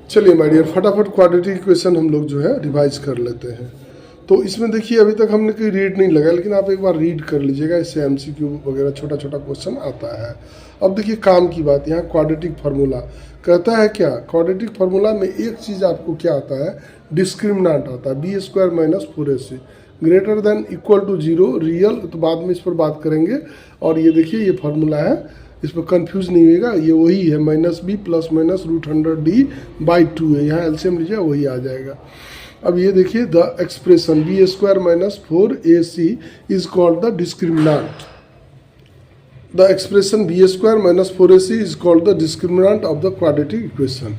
चलिए my dear, फटाफट quadratic equation हम लोग जो है रिवाइज कर लेते हैं। तो इसमें देखिए अभी तक हमने कोई रीड नहीं लगाया, लेकिन आप एक बार रीड कर लीजिएगा, इससे एमसीक्यू वगैरह छोटा छोटा क्वेश्चन आता है। अब देखिए काम की बात, यहाँ क्वाड्रेटिक फार्मूला कहता है क्या, क्वाड्रेटिक फार्मूला में एक चीज़ आपको क्या आता है, डिस्क्रिमिनेंट आता है, b square minus 4ac greater than equal to 0 real, तो बाद में इस पर बात करेंगे। और ये देखिए ये फार्मूला है, इस पर कंफ्यूज नहीं होगा, ये वही है, minus B plus minus √100d/2 है, यहाँ एलसीएम लीजिए वही आ जाएगा। अब ये देखिए the expression b square minus 4ac is called the discriminant. The expression b square minus 4ac is called the discriminant of the quadratic equation.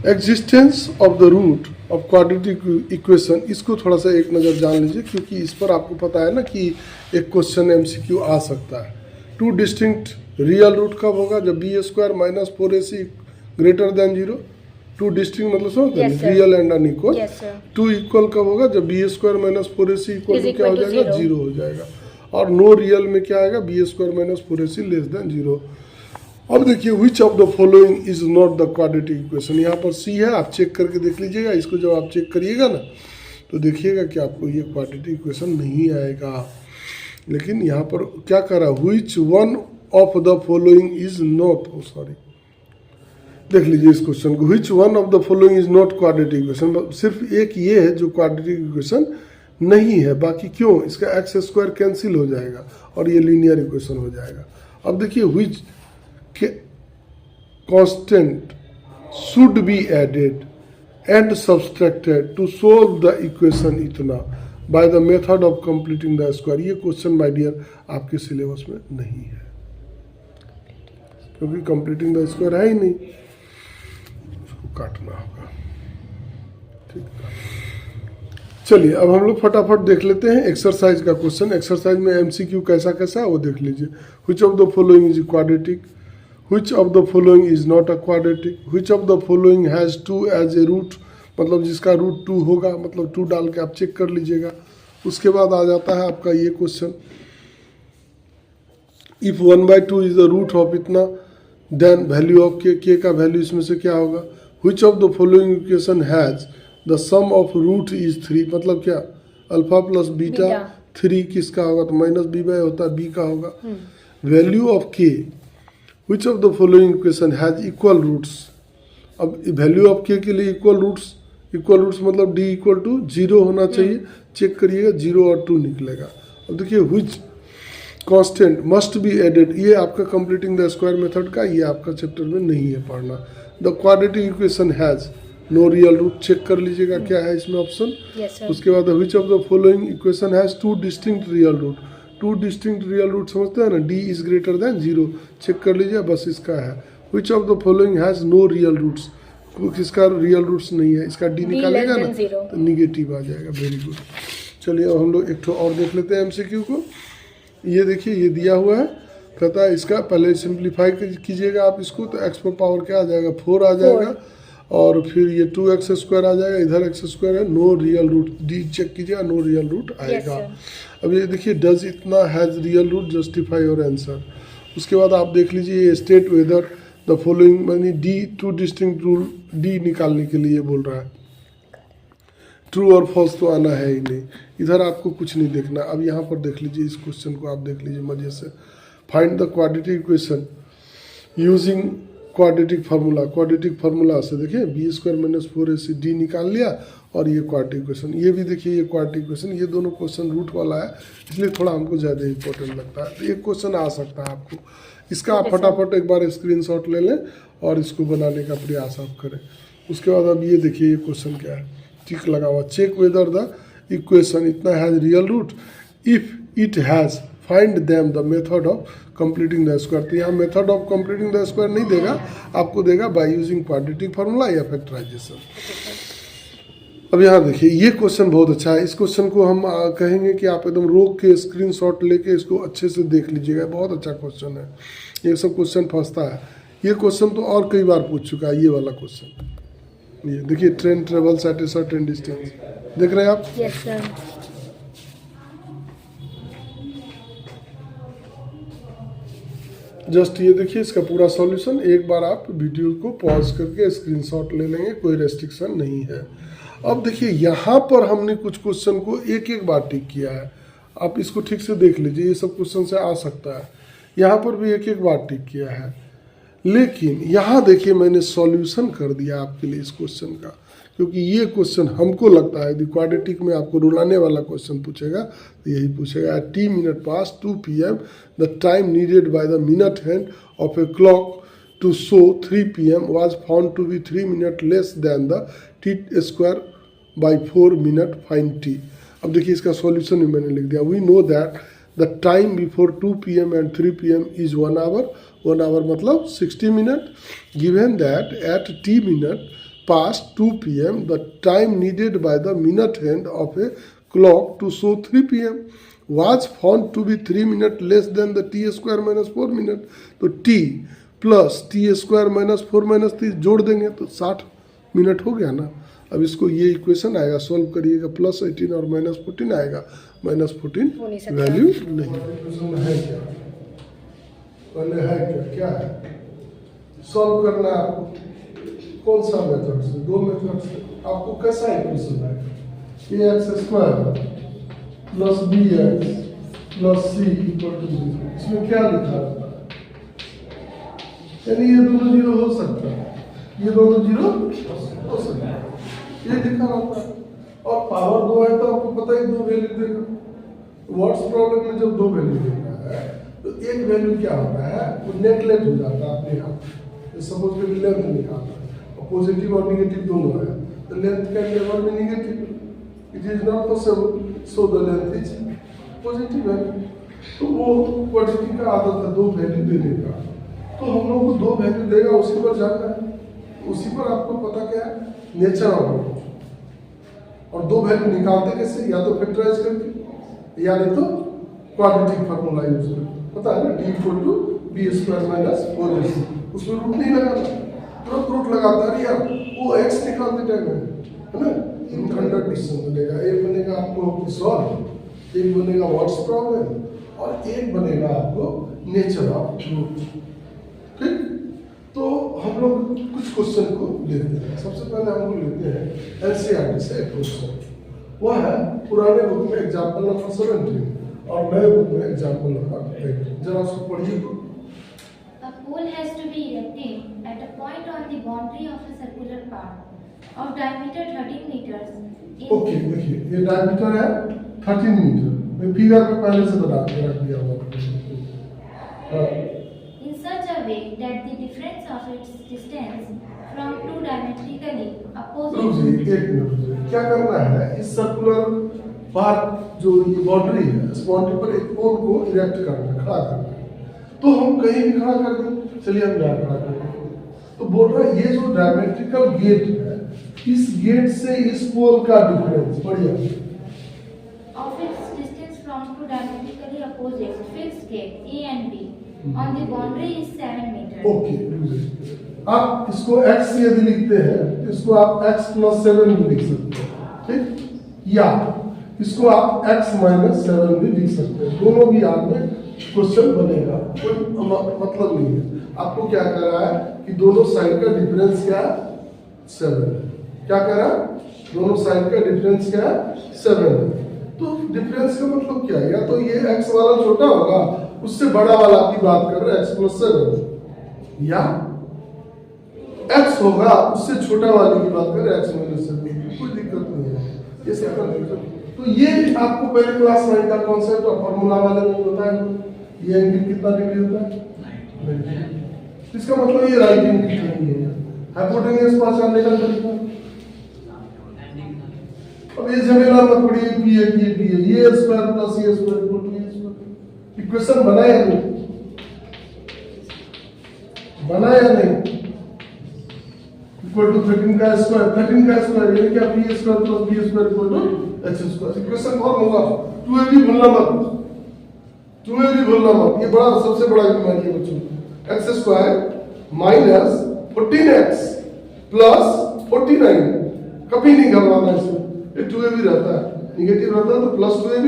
Existence of the root of quadratic equation, इसको थोड़ा सा एक नज़र जान लीजिए, क्योंकि इस पर आपको पता है ना कि एक क्वेश्चन एमसीक्यू आ सकता है। टू डिस्टिंक्ट रियल रूट कब होगा, जब b square minus 4ac greater than 0। Two distinct मतलब समझते हैं, real and unequal. Two equal कब होगा, जब b square minus 4ac equal to क्या हो जाएगा, 0 हो जाएगा। और नो रियल में क्या आएगा, b square minus 4ac less than 0। अब देखिए which of the following is not the quadratic equation, यहाँ पर सी है, आप चेक करके देख लीजिएगा। इसको जब आप चेक करिएगा ना तो देखिएगा कि आपको ये क्वाड्रेटिक इक्वेशन नहीं आएगा। लेकिन यहाँ पर क्या कर रहा है, which one of the following is not, sorry देख लीजिए इस क्वेश्चन को, which one of the following is not quadratic equation, सिर्फ एक ये है जो क्वाड्रेटिक इक्वेशन नहीं है, बाकी क्यों, इसका एक्स स्क्वायर कैंसिल हो जाएगा और ये लीनियर इक्वेशन हो जाएगा। अब देखिए विच constant should be added and subtracted to solve the equation इतना by the method of completing the square। ये क्वेश्चन माय डियर आपके सिलेबस में नहीं है, क्योंकि completing the square है ही नहीं, उसको काटना होगा। ठीक है, चलिए अब हम लोग फटाफट देख लेते हैं एक्सरसाइज का क्वेश्चन। एक्सरसाइज में एमसीक्यू कैसा कैसा है वो देख लीजिए। which of the following is quadratic, which of the following is not a quadratic, which of the following has 2 as a root, मतलब जिसका रूट 2 होगा, मतलब 2 डाल के आप चेक कर लीजिएगा। उसके बाद आ जाता है आपका ये question, if 1/2 is the root of इतना, देन वैल्यू ऑफ के का वैल्यू इसमें से क्या होगा। which of the following equation has the sum of root is 3, मतलब क्या, अल्फा प्लस बीटा 3 किसका होगा, तो माइनस b/, होता है b का होगा। Value of k, which of the following equation has equal roots. अब वैल्यू ऑफ के लिए इक्वल रूट्स मतलब d इक्वल टू 0 होना चाहिए, चेक करिएगा 0 और 2 निकलेगा। अब देखिए विच कांस्टेंट मस्ट बी एडेड, ये आपका कंप्लीटिंग द स्क्वायर मेथड का, ये आपका चैप्टर में नहीं है पढ़ना। The quadratic equation has no real root, check कर लीजिएगा क्या है इसमें ऑप्शन। उसके बाद which of the following equation has 2 distinct real root, 2 distinct real root समझते हैं ना, d is greater than 0, check कर लीजिए, बस इसका है। Which of the following has no real roots, किसका रियल रूट्स नहीं है, इसका d निकालेगा ना तो निगेटिव आ जाएगा। Very good. चलिए अब हम लोग एक ठो और देख लेते हैं एमसीक्यू को। ये देखिए ये दिया हुआ है, कहता है इसका पहले सिंप्लीफाई कीजिएगा आप इसको, तो x पर पावर क्या आ जाएगा, 4 आ जाएगा, और फिर ये 2x² आ जाएगा, इधर x² है, no real root, d check कीजिएगा, नो रियल रूट आएगा। अब ये देखिए डज इतना हैज़ रियल रूट, जस्टिफाई और आंसर। उसके बाद आप देख लीजिए ये स्टेट वेदर द फॉलोइंग, मानी d 2 डिस्टिंक्ट रूल, d निकालने के लिए बोल रहा है, ट्रू और फॉल्स तो आना है ही नहीं, इधर आपको कुछ नहीं देखना। अब यहाँ पर देख लीजिए इस क्वेश्चन को, आप देख लीजिए मजे से। Find the quadratic equation using quadratic formula, quadratic formula से देखिए B square minus 4ac d निकाल लिया, और ये क्वाड्रेटिक इक्वेशन, ये भी देखिए ये क्वाड्रेटिक इक्वेशन, ये दोनों क्वेश्चन रूट वाला है, इसलिए थोड़ा हमको ज़्यादा इंपॉर्टेंट लगता है। तो एक क्वेश्चन आ सकता है आपको, इसका आप फटाफट एक बार स्क्रीनशॉट ले लें और इसको बनाने का प्रयास आप करें। उसके बाद अब ये देखिए ये क्वेश्चन क्या है, टिक लगा हुआ, चेक वेदर द इक्वेशन इतना has real root, if it has find them the method of completing the square. तो यहाँ method of completing the square नहीं देगा, आपको देगा बाय यूजिंग क्वाड्रेटिक फार्मूला या फैक्टराइजेशन। अब यहाँ देखिए ये क्वेश्चन बहुत अच्छा है, इस क्वेश्चन को हम कहेंगे कि आप एकदम रोक के स्क्रीनशॉट लेके इसको अच्छे से देख लीजिएगा, बहुत अच्छा क्वेश्चन है। ये सब क्वेश्चन फंसता है, ये क्वेश्चन तो और कई बार पूछ चुका है, ये वाला क्वेश्चन। ये देखिए train travels eight a certain distance, देख रहे हैं आप। Yes sir. जस्ट ये देखिए इसका पूरा सॉल्यूशन। एक बार आप वीडियो को पॉज करके स्क्रीनशॉट ले लेंगे, कोई रेस्ट्रिक्शन नहीं है। अब देखिए यहाँ पर हमने कुछ क्वेश्चन को एक एक बार टिक किया है, आप इसको ठीक से देख लीजिए, ये सब क्वेश्चन से आ सकता है। यहाँ पर भी एक एक बार टिक किया है, लेकिन यहाँ देखिए मैंने सॉल्यूशन कर दिया आपके लिए इस क्वेश्चन का, क्योंकि ये क्वेश्चन हमको लगता है यदि क्वाड्रेटिक में आपको रुलाने वाला क्वेश्चन पूछेगा तो यही पूछेगा। At t minute past 2 PM the time needed by the minute hand of a clock to show 3 PM was found to be 3 minutes less than the t square by 4 minute find t। अब देखिए इसका solution भी मैंने लिख दिया। We know that the time before 2 PM and 3 PM is 1 hour। 1 hour मतलब 60 minute. Given that at t minute past 2 PM the time needed by the minute hand of a clock to show 3 PM was found to be 3 minutes less than the t square minus 4 minute। तो t plus T square minus 4 minus 3 जोड़ देंगे तो 60 minute हो गया ना। अब इसको ये इक्वेशन आएगा, सॉल्व करिएगा, प्लस 18 और माइनस 14 आएगा। माइनस 14 वैल्यू नहीं है क्या, पहले है क्या है सॉल्व करना है आपको। कौन सा मेथड से? दो मेथड से। आपको कैसा इक्वेशन है? A X square plus B X plus C equal to 0। इसमें क्या लिखा है? यानी ये दोनों जीरो हो सकता है, ये दोनों जीरो हो सकता है, ये दिखा रहता है। और पावर 2 है तो आपको पता ही 2 वैल्यू देगा। व्हाट्स प्रॉब्लम में जब 2 वैल्यू देता है तो एक वैल्यू क्या होता है, वो नेगलेक्ट हो जाता है अपने आप। सपोज कि लेंथ निकालना है, पॉजिटिव और निगेटिव दोनों है, तो लेंथ का लेवल में negative, it is not possible, so the length is positive है। तो वो क्वाड्रेटिक का आदत है 2 वैल्यू देने का, तो हम लोग को 2 वैल्यू देगा, उसी पर जानना है। उसी पर आपको पता क्या है, नेचर ऑफ। और 2 वैल्यू निकालते कैसे? या तो फैक्टराइज करके, या नहीं तो क्वाड्रेटिक फार्मूला यूज करके। पता है ना, d equal to b square minus 4ac। उसमें रूट नहीं लगाता, तुरंत रूट लगाता है यार, वो x निकालते टाइम है ना। इन 100 डिसीजन बनेगा, एक बनेगा आपको सॉल्व, एक बनेगा व्हाट्स प्रॉब्लम, और एक बनेगा आपको नेचर ऑफ रूट। ठीक, तो हम लोग कुछ क्वेश्चन को लेते हैं। सबसे पहले हम लोग लेते हैं एनसीईआरटी से एक क्वेश्चन, वह है पुराने बुक में एग्जाम्पल नंबर 17 और नए बुक में एग्जाम्पल नंबर 8। जरा उसको पढ़िए तो। A pole has to be erected at a point on the boundary of a circular part of diameter 13 meters। Okay, देखिए ये डायमीटर है 13 मीटर। मैं फिगर में पहले से बता दिया हुआ। In such a way that the difference of its distance from two diametrically opposite। एक मिनट, क्या करना है, इस सर्कुलर पार्ट जो ये बाउंड्री है, इस बाउंड्री पर एक पोल को इरेक्ट करना है, खड़ा करना है। तो हम कहीं भी खड़ा कर दें, चलिए हम यहाँ खड़ा कर दें। तो बोल रहा है ये जो डायमेट्रिकल गेट है, इस गेट से इस पोल का डिफरेंस बढ़िया of its distance from two diametrically opposite fixed gate A and B on the boundary is 7 meters। Okay, आप इसको x यदि लिखते हैं तो इसको आप x + 7 भी लिख सकते हैं, ठीक, या इसको आप x - 7 भी लिख सकते हैं। दोनों भी आपने क्वेश्चन बनेगा, कोई मतलब नहीं है। आपको क्या कह रहा है कि दोनों साइड का डिफरेंस क्या है, 7 है। क्या कह रहा है, दोनों साइड का डिफरेंस क्या है, 7 है। तो डिफरेंस का मतलब क्या है, या तो ये x वाला छोटा होगा, उससे बड़ा वाला की बात कर रहे हैं x + 7, या x होगा उससे छोटा वाले की बात कर रहे हैं x - 7। कोई दिक्कत नहीं है, ये सिंपल। तो ये आपको पहले क्लास 9 का कॉन्सेप्ट और फार्मूला वाले में बताया। ये एंगल कितना डिग्री होता है, 90। इसका मतलब ये राइट एंगल नहीं है। हाइपोटेन्यूज पहचानने का तरीका, अब ये झमेला मत पड़िए, पी है ये पी है, ये स्क्वायर प्लस ये स्क्वायर इक्वल टू ये स्क्वायर। इक्वेशन बनाया नहीं, बनाया नहीं। इक्वल टू 13 का स्क्वायर, 13 का स्क्वायर यानी क्या, p square plus b square equal to h square. Equation form होगा, 2ab भूलना मत, 2ab भूलना मत। ये बड़ा सबसे बड़ा बीमारी है बच्चों, x square minus 14x plus 49 कभी नहीं घबराना इसमें। ये 2ab रहता है, निगेटिव रहता है तो प्लस 2ab,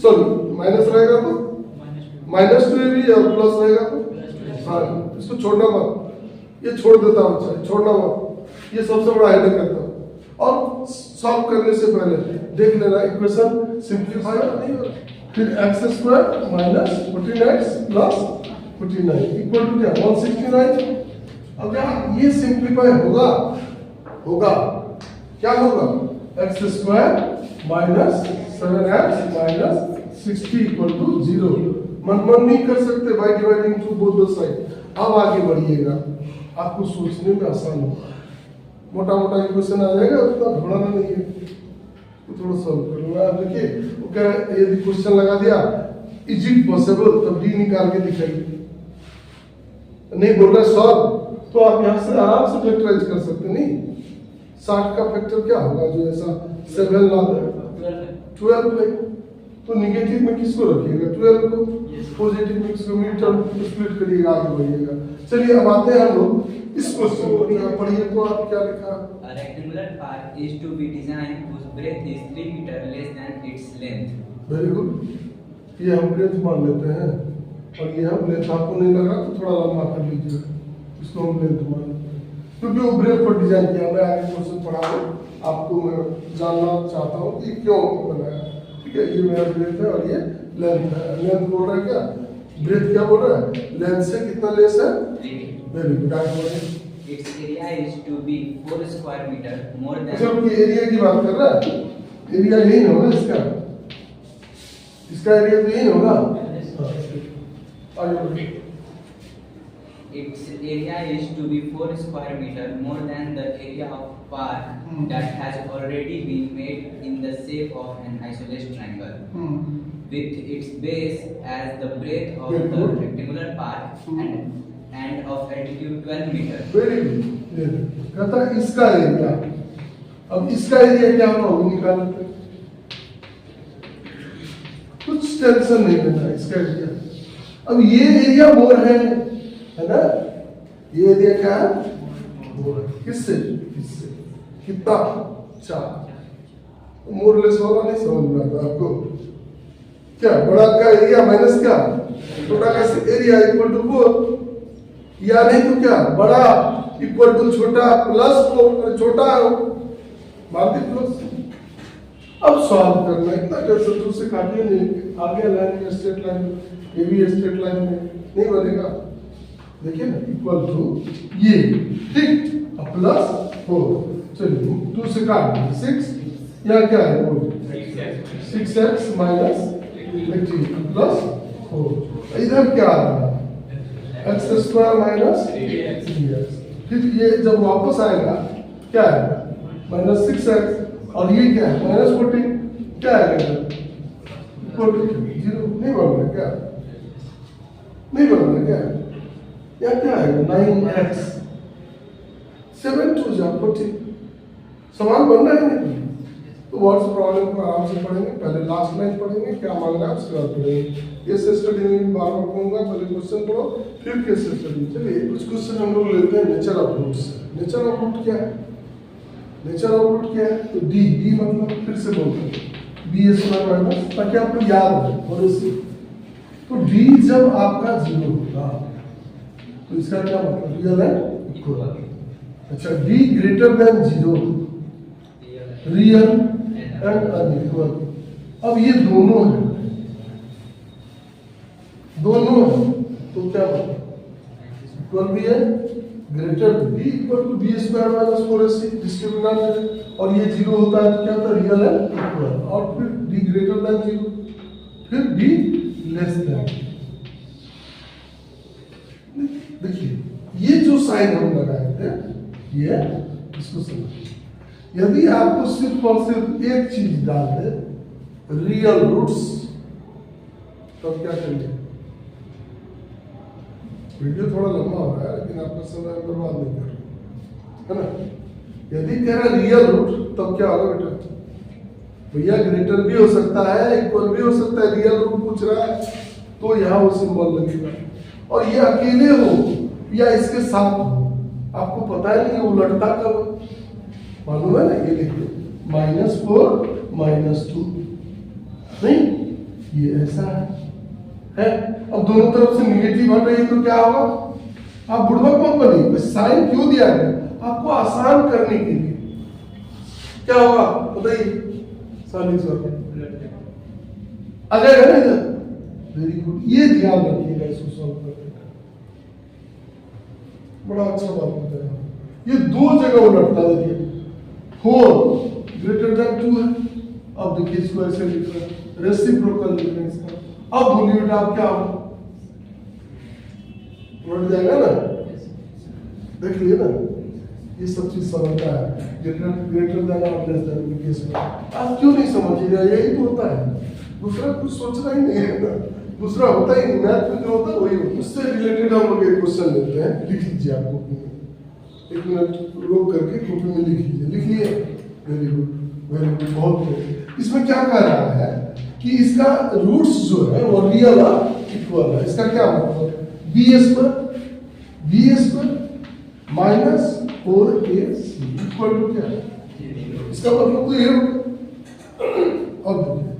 सॉरी माइनस रहेगा तो माइनस 2ab और प्लस रहेगा तो हाँ, इसको छोड़ना मत, ये छोड़ देता हूँ, बच्चा छोड़ना मत, ये सबसे बड़ा हेडेक करता हूँ। और सॉल्व करने से पहले देख लेना इक्वेशन सिंप्लीफाई नहीं हो रहा। फिर x square minus 14x plus 49 equal to क्या 169। अब यहाँ ये सिंप्लीफाई होगा, क्या होगा, x square minus 7x minus 60 equal to 0। मन नहीं कर सकते by dividing two both the side. अब आगे बढ़िएगा, आपको सोचने में आसान होगा। मोटा मोटा इक्वेशन आ जाएगा, उतना घबराना नहीं है, तो थोड़ा सॉल्व कर लूंगा। देखिए वो कह रहा है यदि क्वेश्चन लगा दिया इज इट पॉसिबल, तब डी निकाल के दिखाइए। नहीं बोल रहा सॉल्व, तो आप यहाँ से आराम से फैक्टराइज कर सकते। नहीं 60 का फैक्टर क्या होगा, जो ऐसा 7 ला दे 12 है, तो निगेटिव में किसको रखिएगा 12 को, पॉजिटिव में किसको, मिड टर्म को स्प्लिट करिएगा, आगे बढ़िएगा। चलिए अब आते हैं हम लोग इस क्वेश्चन को। पढ़िए तो आप क्या लिखा, A rectangular park is to be designed whose breadth is 3 meters less than its length. Very good, ये हम ब्रेथ मान लेते हैं और ये हम लेंथ, आपको नहीं लगा तो थोड़ा लंबा कर लीजिए, इसको हम लेंथ मान लेते हैं क्योंकि वो ब्रेथ पर डिजाइन किया। मैं आगे क्वेश्चन पढ़ा रहा हूँ, आपको मैं जानना चाहता हूँ कि क्यों बनाया। ठीक है, ये मेरा ब्रेथ है और ये लेंथ है। लेंथ बोल रहा है क्या, ब्रेथ क्या बोल रहा है, लेंथ से कितना लेस है, 3. Very good. आगे बढ़िए। Its area is to be 4 square meter more अच्छा than. ये एरिया की बात कर रहा है, एरिया यही होगा इसका, इसका एरिया तो यही होगा। आगे बढ़िए। Its area is to be 4 square meter more than the area of park that has already been made in the shape of an isosceles triangle, with its base as the breadth of Very the good. rectangular park and of altitude 12 meter. Very good. कहता है इसका area, अब इसका area क्या होगा वो निकाल लेते हैं, कुछ टेंशन नहीं लेना इसका एरिया। अब ये एरिया मोर है ना, ये एरिया क्या है, मोर है। किससे, इससे कितना 4। मोरलेस वाला नहीं समझ में आता आपको, क्या बड़ा का एरिया माइनस क्या छोटा का एरिया इक्वल टू 4, या नहीं तो क्या बड़ा इक्वल टू छोटा प्लस 4, छोटा मान दी प्लस। अब सॉल्व करना, इतना टेंशन तो से काटिए नहीं, आगे लाइन में स्ट्रेट लाइन, ये भी स्ट्रेट लाइन में नहीं बनेगा। देखिए ना इक्वल टू ये, ठीक, प्लस 4। चलिए 2 से काट दीजिए 6, यहाँ क्या है वो 6x माइनस 18 प्लस 4। इधर क्या आ रहा है एक्स स्क्वायर माइनस 3x। फिर ये जब वापस आएगा क्या है माइनस 6x, और ये क्या है माइनस 14, क्या आएगा 40, 0 नहीं बन रहा क्या, नहीं बन रहा क्या, या क्या आएगा 9x 7 2 जा 40, समान बन रहा है नहीं। तो वर्ड्स प्रॉब्लम को आराम से पढ़ेंगे, पहले लास्ट लाइन पढ़ेंगे क्या मांग रहा है उसके बाद पढ़ेंगे। केस स्टडी में बार बार कहूँगा, पहले क्वेश्चन पढ़ो फिर केस स्टडी। चलिए कुछ क्वेश्चन हम लोग लेते हैं nature of roots. Nature of root क्या है, नेचर ऑफ रूट क्या है, तो डी, डी मतलब फिर से बोलते हैं बी स्क्वायर माइनस, ताकि आपको याद रहे थोड़े से। तो डी जब आपका 0 होगा तो इसका क्या मतलब रियल है इक्वल। अच्छा D greater than 0, real and unequal. अब ये दोनों है, दोनों है तो क्या मतलब इक्वल भी है, ग्रेटर बी equal to b square minus 4ac discriminant है, और ये 0 होता है तो क्या होता है रियल है इक्वल, और फिर डी ग्रेटर देन 0, फिर डी लेस देन। देखिए ये जो साइन हम लगाए थे ये इसको समझिए। यदि आपको सिर्फ और सिर्फ एक चीज डाल दे रियल रूट्स, तो क्या करिए। वीडियो थोड़ा लंबा हो रहा है लेकिन आपका समय बर्बाद नहीं कर रहा है ना। यदि कह रहा रियल रूट तब क्या होगा बेटा, भैया ग्रेटर भी हो सकता है इक्वल भी हो सकता है, रियल रूट पूछ रहा है तो यहाँ वो सिंबल लगेगा। और ये अकेले हो या इसके साथ हो आपको पता है नहीं उलटता कब, मालूम है ना, ये लिखिए -4 -2, नहीं ये ऐसा है। अब दोनों तरफ से निगेटिव हट रही है तो क्या होगा आप बुढ़वा कंपनी साइन क्यों दिया है? आपको आसान करने के लिए। क्या होगा बताइए? साइन आ जाएगा ना इधर। वेरी गुड, ये ध्यान रखिएगा इसको सॉल्व करने का। बड़ा अच्छा बात बताया। ये दो जगह उलटता है। देखिए 4 ग्रेटर देन 2 है। अब देखिए इसको ऐसे लिख रहे हैं, रेसिप्रोकल लिख रहे हैं इसका। अब बोलिए बेटा आप क्या होगा? उलट जाएगा ना, देख लिए ना, ये सब चीज समझता है। ग्रेटर देन और लेस देन केस में आप क्यों नहीं समझिएगा? यही तो होता है, दूसरा कुछ सोचना ही नहीं है ना, दूसरा होता ही नहीं। मैथ में जो होता है वही होता है। उससे रिलेटेड हम लोग एक क्वेश्चन लेते हैं, लिख लीजिए आप कॉपी में, 1 मिनट रोक करके कॉपी में लिख लीजिए। लिख लिए? वेरी गुड, वेरी गुड, बहुत गुड। इसमें क्या कह रहा है कि इसका रूट्स जो है वो रियल और इक्वल है। इसका क्या मतलब? B square minus 4ac equal to क्या है? इसका मतलब तो ये। अब देखिए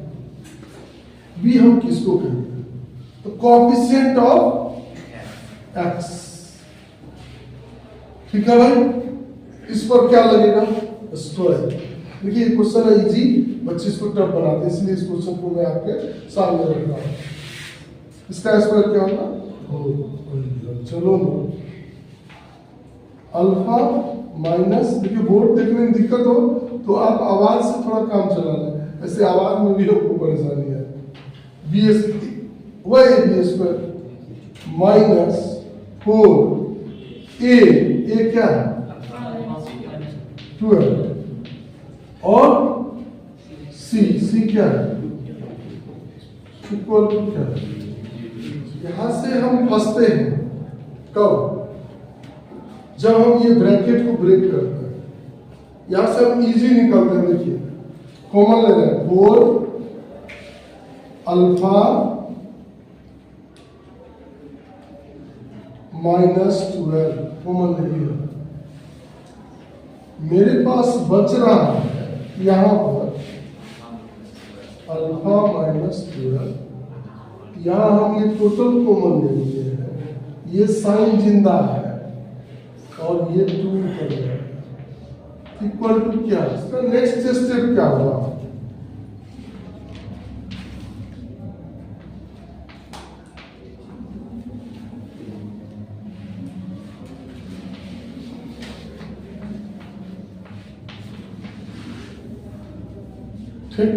बी हम किसको कहेंगे? तो कोएफिशिएंट ऑफ एक्स, ठीक है भाई। इस पर क्या लगेगा? स्क्वायर। देखिए क्वेश्चन है इजी, बच्चे इसको टफ बनाते हैं, इसलिए इस क्वेश्चन को मैं आपके सामने रख रहा हूं। इसका स्क्वायर क्या होगा? चलो अल्फा माइनस, देखिए बोर्ड देखने में दिक्कत हो तो आप आवाज से थोड़ा काम चला लें, ऐसे आवाज में भी आपको परेशानी है। बी स्क्वायर माइनस 4 ए क्या है? 12 और सी क्या है? इक्वल टू क्या है? यहां से हम फंसते हैं कब? जब हम ये ब्रैकेट को ब्रेक करते हैं, यहां से हम इजी निकलते हैं। देखिए कॉमन ले रहे हैं, 4 अल्फा माइनस 12 कॉमन ले लिया। मेरे पास बच रहा है यहां पर अल्फा माइनस 12, यहां हम ये टोटल कॉमन ले लिए हैं, ये साइन जिंदा है और ये 2 कर जाएगा इक्वल टू क्या? इसका नेक्स्ट स्टेप क्या होगा? ठीक,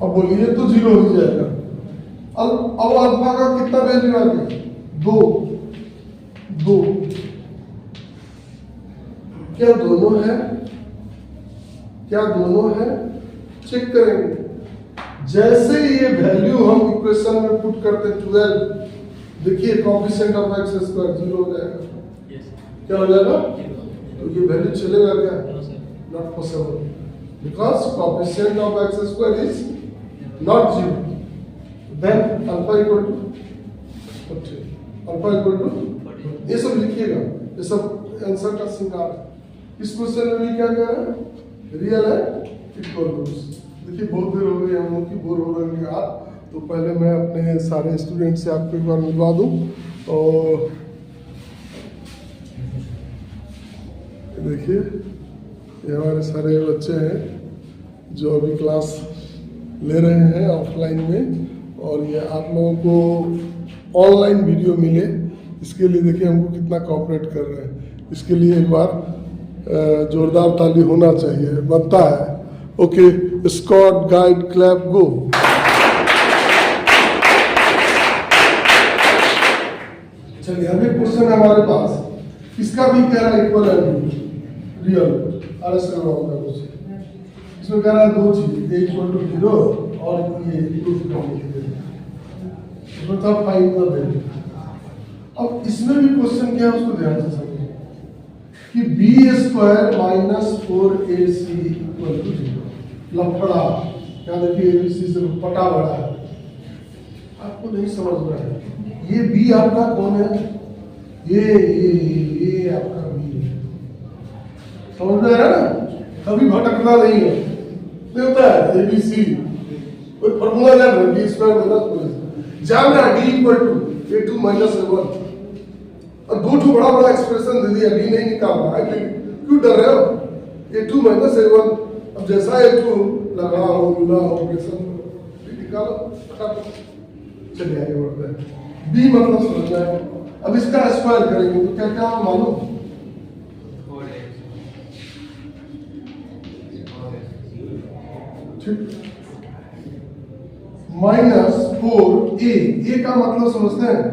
अब बोलिए तो 0 हो जाएगा। अब अल्फा का कितना वैल्यू आ गया? 2। क्या दोनों है? क्या दोनों है? चेक करेंगे। जैसे ये वैल्यू हम इक्वेशन में पुट करते 12, देखिए कोएफिशिएंट ऑफ एक्स स्क्वायर 0 हो जाएगा। क्या हो जाएगा? तो ये वैल्यू चलेगा क्या? Not possible, because coefficient of x square is not 0। Then alpha equal to ये सब लिखिएगा, ये सब आंसर का सिंगार। इस क्वेश्चन में भी क्या कह रहा है? रियल है इक्वल टू। देखिए बहुत देर हो गई हम लोग की, बोर हो रहे हैं आप, तो पहले मैं अपने सारे स्टूडेंट से आपको एक बार मिलवा दूं। और देखिए ये हमारे सारे बच्चे हैं जो अभी क्लास ले रहे हैं ऑफलाइन में, और ये आप लोगों को ऑनलाइन वीडियो मिले इसके लिए देखिए हमको कितना कोऑपरेट कर रहे हैं। इसके लिए एक बार जोरदार ताली होना चाहिए, बनता है। ओके, स्कॉट गाइड क्लैप गो। चलिए अभी क्वेश्चन है हमारे पास, इसका भी कह रहा है इक्वल एंड रियल। इसमें कह रहा है दो चीज, ए इक्वल टू 0 और ये equal to find the value. अब इसमें भी क्वेश्चन क्या है उसको ध्यान से समझिए कि b square minus 4ac equal to 0। लफड़ा क्या? देखिए एबीसी से पटा बड़ा है, आपको नहीं समझ रहा है। ये बी आपका कौन है? ये आपका बी है, समझ में आ रहा है ना? कभी भटकना नहीं है, नहीं होता है एबीसी कोई फॉर्मूला जान रहा है, बी स्क्वायर माइनस 4 जान रहा है, D equal to a2 minus a1। और दो ठो बड़ा बड़ा एक्सप्रेशन दे दिया, डी नहीं निकाल रहा है, क्यों डर रहे हो? A2 माइनस A1, अब जैसा A2 लगा हो मिला हो निकालो, चलिए आगे बढ़ते हैं। B मतलब समझना है। अब इसका स्क्वायर करेंगे तो क्या क्या मालूम? ठीक, माइनस 4A का मतलब समझते हैं?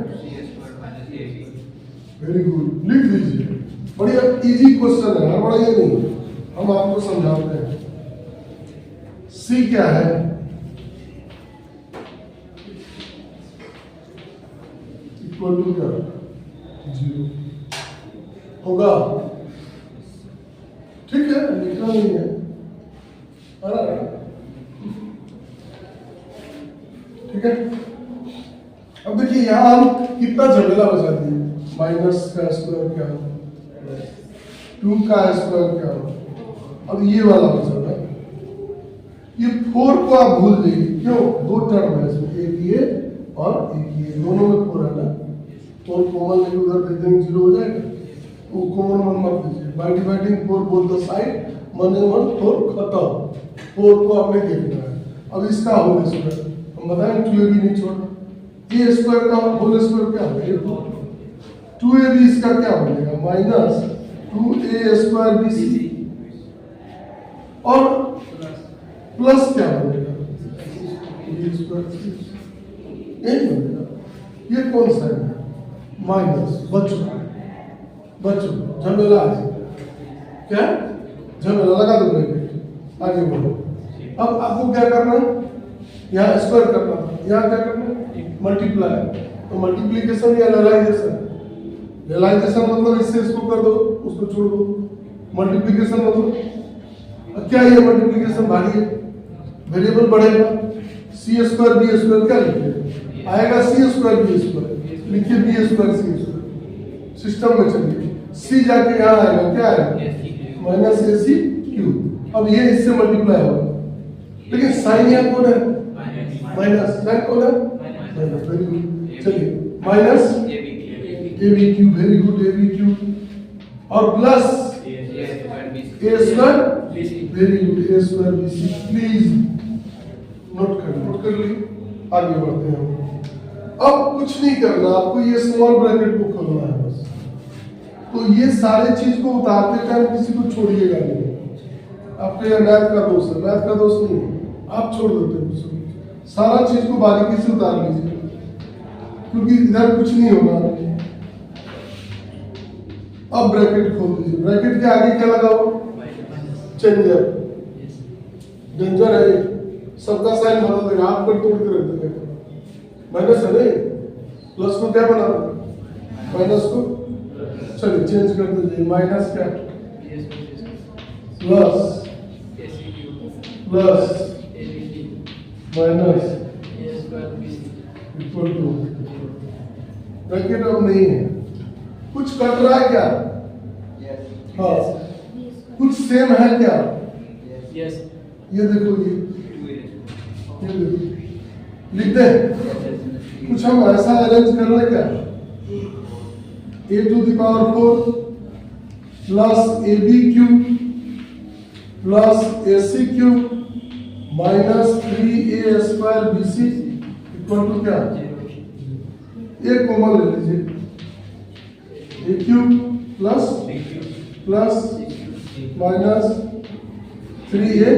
वेरी गुड, लिख दीजिए। बढ़िया इजी क्वेश्चन है, बड़ा ये नहीं, हम आपको समझाते हैं। C क्या है? इक्वल टू क्या? 0 होगा, ठीक है, लिखना नहीं है। ठीक है, अब देखिए यहां हम कितना झमेला बचा दिए। माइनस का स्क्वायर क्या हो, 2 का स्क्वायर क्या हो, अब ये वाला बचा था। ये 4 को आप भूल जाइए, क्यों? दो टर्म है इसमें, एक ये और एक ये, दोनों में 4 है ना, 4 कॉमन लेके उधर भेज देंगे 0 हो जाएगा। वो कॉमन मन मत दीजिए, by dividing 4 both the side, 1 and 1 4 खत्म, 4 को आपने देखना है। अब इसका होल स्क्वायर हम बताएं, 2ab नहीं छोड़ना, ए स्क्वायर का होल स्क्वायर क्या होगा? 2ab इसका क्या बनेगा? माइनस 2a स्क्वायर bc, और प्लस क्या बनेगा? b स्क्वायर c, यही बनेगा। ये कौन सा है? माइनस, बच्चों झमेला आ क्या? झमेला लगा दो ब्रैकेट, आगे बढ़ो। अब आपको क्या करना है? यहाँ स्क्वायर करना, यहाँ क्या करना है? मल्टीप्लाई। तो मल्टीप्लीकेशन या रियलाइजेशन, रियलाइजेशन मतलब इससे इसको कर दो, उसको छोड़ दो। मल्टीप्लीकेशन मतलब क्या? ये मल्टीप्लीकेशन भारी है, वेरिएबल बढ़ेगा। सी स्क्वायर बी स्क्वायर क्या लिखिए? आएगा सी स्क्वायर बी स्क्वायर, लिखिए B square C square. System में चलिए, सी जाके यहाँ आएगा, क्या आएगा? माइनस ए सी क्यू। अब ये इससे मल्टीप्लाई होगा, लेकिन साइन यहाँ कौन है? माइनस, साइन कौन है? Minus, very good. चलिए minus A B Q, very good, A B Q, और plus A square, very good, A square B C. Please note कर ली, आगे बढ़ते हैं। अब कुछ नहीं करना आपको, ये स्मॉल ब्रैकेट को खोलना है बस। तो ये सारे चीज को उतारते टाइम किसी को छोड़िएगा नहीं। आपके यहाँ मैथ का दोस्त है, मैथ का दोस्त नहीं, आप छोड़ देते हैं उसको। सारा चीज को बारीकी से उतार लीजिए, क्योंकि इधर कुछ नहीं होगा। अब ब्रैकेट खोल दीजिए, ब्रैकेट के आगे क्या लगा हो? चेंजर, डेंजर है, सबका साइन बदल देगा, आप पर तोड़ के रख देगा। माइनस है नहीं, प्लस को क्या बना देगा? माइनस को, चलिए चेंज कर दीजिए। माइनस क्या? Plus minus equal to, bracket अब नहीं है। कुछ कट रहा है क्या? हाँ, कुछ सेम है क्या? ये देखो, ये देखो, लिख दे। कुछ हम ऐसा अरेंज कर ले क्या? a to the power 4 plus ab³ plus ac³ minus 3a square bc equal to क्या? एक कॉमन ले लीजिए, a³ plus minus 3a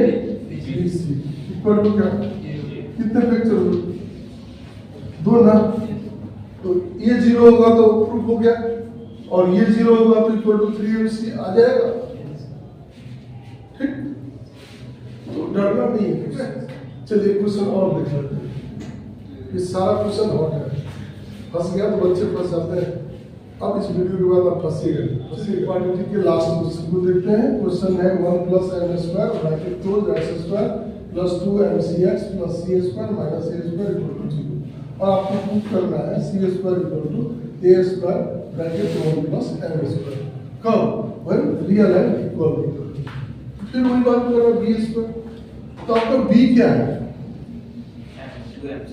bc equal to क्या? कितने फैक्टर हो? 2 ना, तो ये 0 होगा तो प्रूफ हो गया, और ये 0 होगा तो इक्वल टू 3ac आ जाएगा। ठीक, तो डरना नहीं है, ठीक है। चलिए क्वेश्चन और देख लेते हैं। ये सारा क्वेश्चन हॉट है, फंस गया तो बच्चे फंस जाते हैं। अब इस वीडियो के बाद आप फंसिएगा। क्वाड्रेटिक के लास्ट क्वेश्चन को देखते हैं। क्वेश्चन है 1 + m² bracket close x² plus 2mcx plus c square minus a square equal to 0, और आपको प्रूफ करना है c square equal to a square bracket 1 + m²। कब? When real and equal. फिर वही बात कर रहा है b स्क्वायर। तो आपका b क्या है?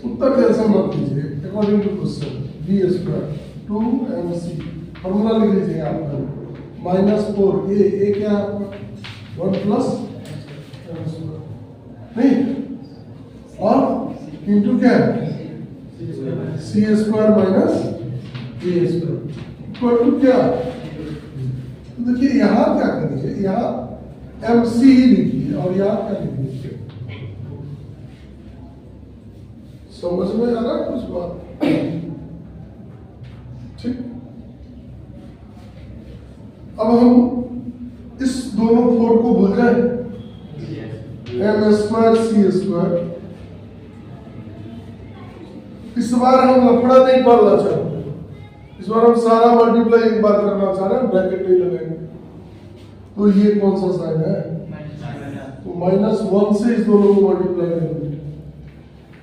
उत्तर टेंशन मत कीजिए, according to question b square 2mc formula लिख लीजिए आप, -4 ए क्या है आपका 1 प्लस नहीं, और इंटू क्या है C square minus A square equal to क्या। तो देखिए यहाँ क्या करिए, यहाँ एम सी ही लिखिए और यहाँ क्या लिखिए, समझ में आ रहा है कुछ बात, ठीक। अब हम इस दोनों 4 को भूल जाए, एम स्क्वायर सी स्क्वायर, इस बार हम लफड़ा नहीं करना चाहते, इस बार हम सारा मल्टीप्लाई एक बार करना चाह रहे हैं, ब्रैकेट नहीं लगाएंगे। तो ये कौन सा साइन है, तो -1 से इस दोनों को मल्टीप्लाई करेंगे,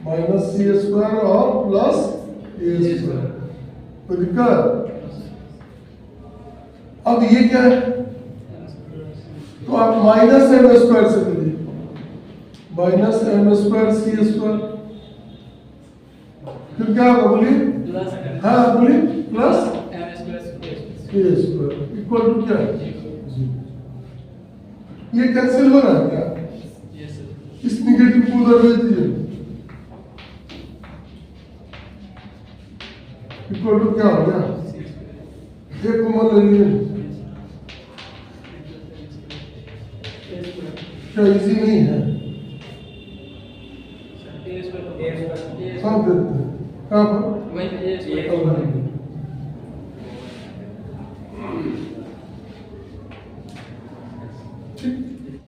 माइनस सी स्क्वायर और प्लस ए स्क्वायर, कोई दिक्कत। अब ये क्या है, तो आप माइनस एम स्क्वायर से करिए, minus M square C square, फिर क्या होगा बोलिए, हाँ बोलिए, plus A square equal to क्या है, ये कैंसिल हो रहा है क्या, इस निगेटिव को उधर भेज दीजिए, इक्वल टू क्या हो गया, एक कॉमन ले लीजिए, क्या इजी नहीं है, हाँ देते हैं कहाँ पर